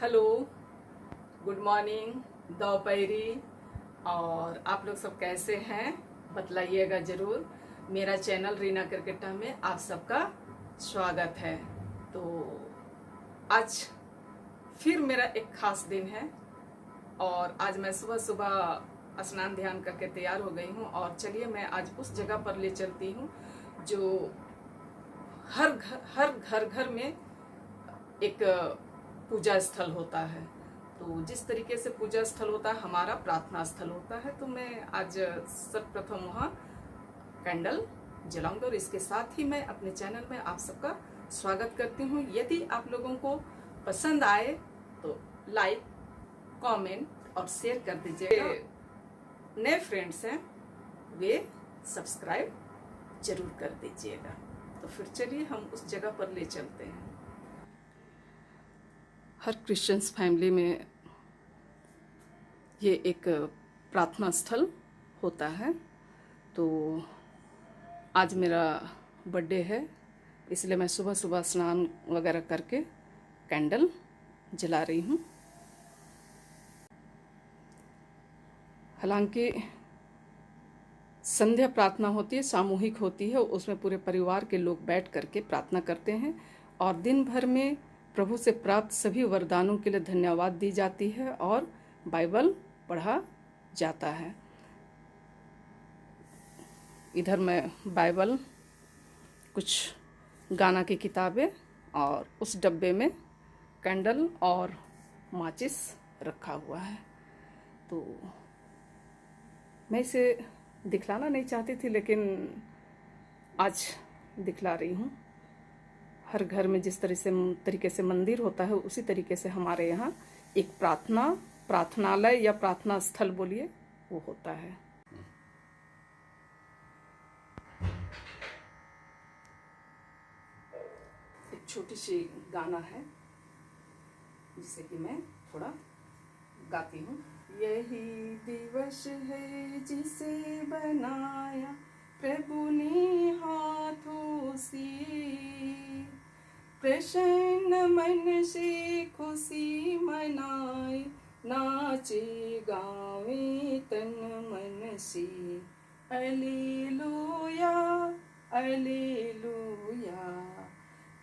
Hello, good morning, दोपहरी। और आप लोग सब कैसे हैं बतलाइएगा ज़रूर। मेरा चैनल रीना क्रिकेटा में आप सबका स्वागत है। तो आज फिर मेरा एक ख़ास दिन है और आज मैं सुबह सुबह स्नान ध्यान करके तैयार हो गई हूँ। और चलिए मैं आज उस जगह पर ले चलती हूँ जो हर घर में एक पूजा स्थल होता है। तो जिस तरीके से पूजा स्थल होता है हमारा प्रार्थना स्थल होता है। तो मैं आज सर्वप्रथम वहाँ कैंडल जलाऊंगी और इसके साथ ही मैं अपने चैनल में आप सबका स्वागत करती हूँ। यदि आप लोगों को पसंद आए तो लाइक, कमेंट और शेयर कर दीजिएगा। नए फ्रेंड्स हैं वे सब्सक्राइब जरूर कर दीजिएगा। तो फिर चलिए हम उस जगह पर ले चलते हैं। हर क्रिश्चियंस फैमिली में ये एक प्रार्थना स्थल होता है। तो आज मेरा बर्थडे है, इसलिए मैं सुबह सुबह स्नान वगैरह करके कैंडल जला रही हूँ। हालांकि संध्या प्रार्थना होती है, सामूहिक होती है, उसमें पूरे परिवार के लोग बैठ करके प्रार्थना करते हैं और दिन भर में प्रभु से प्राप्त सभी वरदानों के लिए धन्यवाद दी जाती है और बाइबल पढ़ा जाता है। इधर मैं बाइबल, कुछ गाना की किताबें और उस डब्बे में कैंडल और माचिस रखा हुआ है। तो मैं इसे दिखलाना नहीं चाहती थी, लेकिन आज दिखला रही हूँ। हर घर में जिस तरीके से मंदिर होता है उसी तरीके से हमारे यहाँ एक प्रार्थनालय या प्रार्थना स्थल बोलिए वो होता है। एक छोटी सी गाना है जिसे कि मैं थोड़ा गाती हूँ। यही दिवस है जिसे बनाया प्रभु ने हाथों से, प्रसन्न मन से खुशी मनाए, नाचे गावे तन मन से। अलेलुया अलेलुया,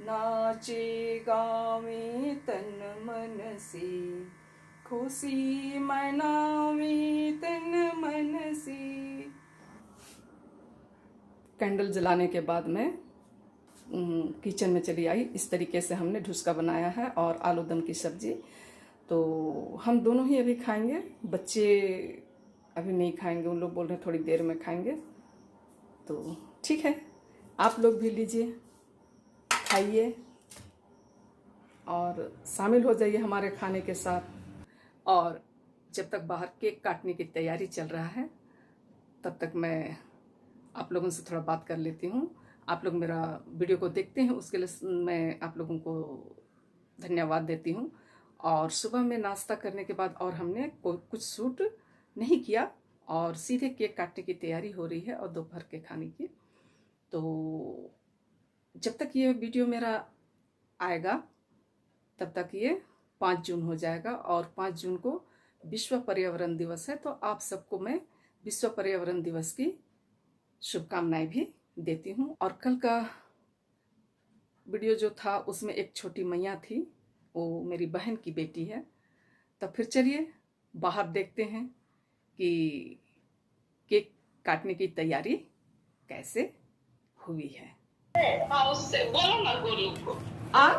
नाचे गावे तन मन से, खुशी मनावे तन मन से। कैंडल जलाने के बाद मैं किचन में चली आई। इस तरीके से हमने ढुसका बनाया है और आलू दम की सब्जी। तो हम दोनों ही अभी खाएंगे, बच्चे अभी नहीं खाएंगे, उन लोग बोल रहे हैं थोड़ी देर में खाएंगे। तो ठीक है, आप लोग भी लीजिए, खाइए और शामिल हो जाइए हमारे खाने के साथ। और जब तक बाहर केक काटने की तैयारी चल रहा है तब तक मैं आप लोगों से थोड़ा बात कर लेती हूँ। आप लोग मेरा वीडियो को देखते हैं, उसके लिए मैं आप लोगों को धन्यवाद देती हूँ। और सुबह में नाश्ता करने के बाद और हमने कुछ शूट नहीं किया और सीधे केक काटने की तैयारी हो रही है और दोपहर के खाने की। तो जब तक ये वीडियो मेरा आएगा तब तक ये 5 जून हो जाएगा और 5 जून को विश्व पर्यावरण दिवस है। तो आप सबको मैं विश्व पर्यावरण दिवस की शुभकामनाएं भी देती हूँ। और कल का वीडियो जो था उसमें एक छोटी मैया थी, वो मेरी बहन की बेटी है। तब फिर चलिए बाहर देखते हैं कि केक काटने की तैयारी कैसे हुई है। उससे बोलो ना गोलू को। हाँ,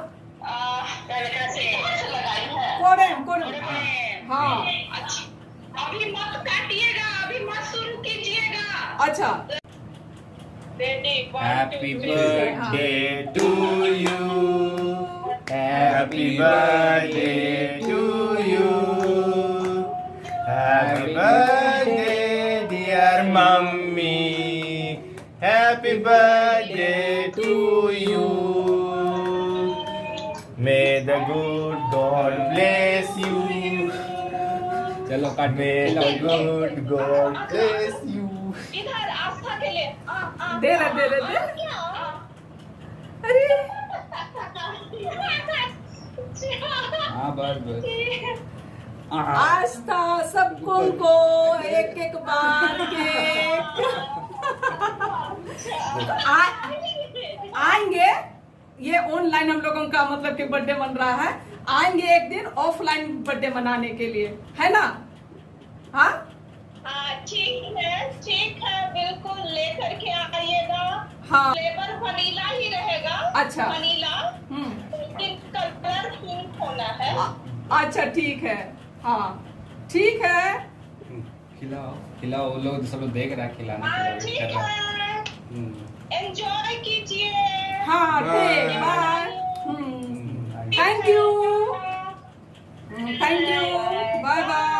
अभी मत काटिएगा, अभी मत शुरू कीजिएगा। अच्छा। Happy birthday to you. Happy birthday to you. Happy birthday dear mummy. Happy birthday to you. May the good God bless you. चलो काट। May the good God bless you. इधर आस्था के लिए दे अरे हाँ बस बस आज था सबको को एक एक बार केक आएंगे। ये ऑनलाइन हम लोगों का मतलब कि बर्थडे मन रहा है, आएंगे एक दिन ऑफलाइन बर्थडे मनाने के लिए, है ना? हाँ ठीक है, बिल्कुल लेकर के आइएगा। हाँ फ्लेवर वनीला ही रहेगा। अच्छा। वनीला, लेकिन कलर पिंक होना है। अच्छा ठीक है, हाँ ठीक है। खिलाओ खिलाओ, वो लोग सब लोग देख रहा है, खिलाने हाँ के लिए ठीक वेट कर रहा है। है, एंजॉय कीजिए। हाँ ठीक, bye. Thank you, bye bye.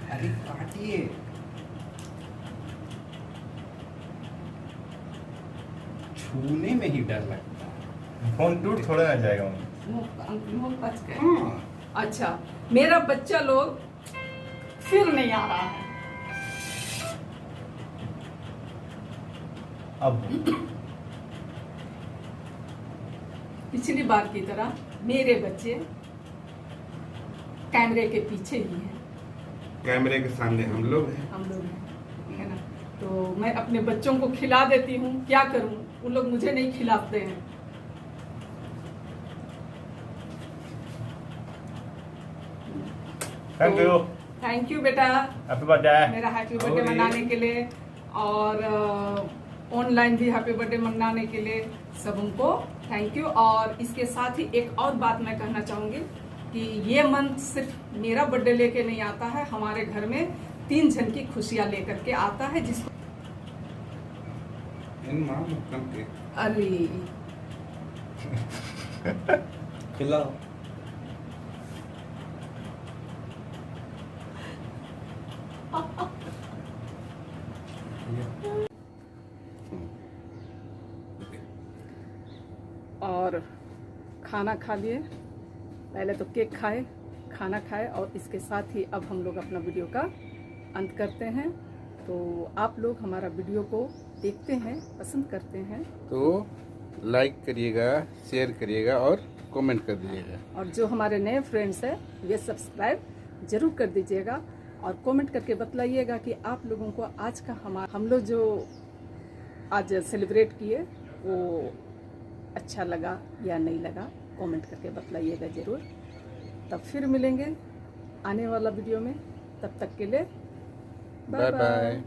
अरे काटिए। छूने में ही डर लगता है। फोन टूट थोड़ा ना जाएगा। मुंह बच गए। अच्छा, मेरा बच्चा लोग फिर नहीं आ रहा है। अब पिछली बार की तरह मेरे बच्चे कैमरे के पीछे ही हैं, कैमरे के सामने हम लोग हैं। हम लोग हैं, है ना? तो मैं अपने बच्चों को खिला देती हूँ, क्या करूँ, उन लोग मुझे नहीं खिलाते हैं। थैंक यू बेटा, हैप्पी बर्थडे। मेरा हैप्पी बर्थडे मनाने के लिए और ऑनलाइन भी हैप्पी बर्थडे मनाने के लिए सबको थैंक यू। और इसके साथ ही एक और बात मैं कहना चाहूँगी कि ये मंथ सिर्फ मेरा बर्थडे लेके नहीं आता है, हमारे घर में 3 जन की खुशियाँ लेकर के आता है, जिसको अरे खिलाओ। और खाना खा लिए, पहले तो केक खाए, खाना खाए, और इसके साथ ही अब हम लोग अपना वीडियो का अंत करते हैं। तो आप लोग हमारा वीडियो को देखते हैं, पसंद करते हैं तो लाइक करिएगा, शेयर करिएगा और कमेंट कर दीजिएगा। और जो हमारे नए फ्रेंड्स हैं वे सब्सक्राइब जरूर कर दीजिएगा और कमेंट करके बतलाइएगा कि आप लोगों को आज का हम लोग जो आज सेलिब्रेट किए वो अच्छा लगा या नहीं लगा, कमेंट करके बतलाइएगा ज़रूर। तब फिर मिलेंगे आने वाला वीडियो में, तब तक के लिए बाय बाय।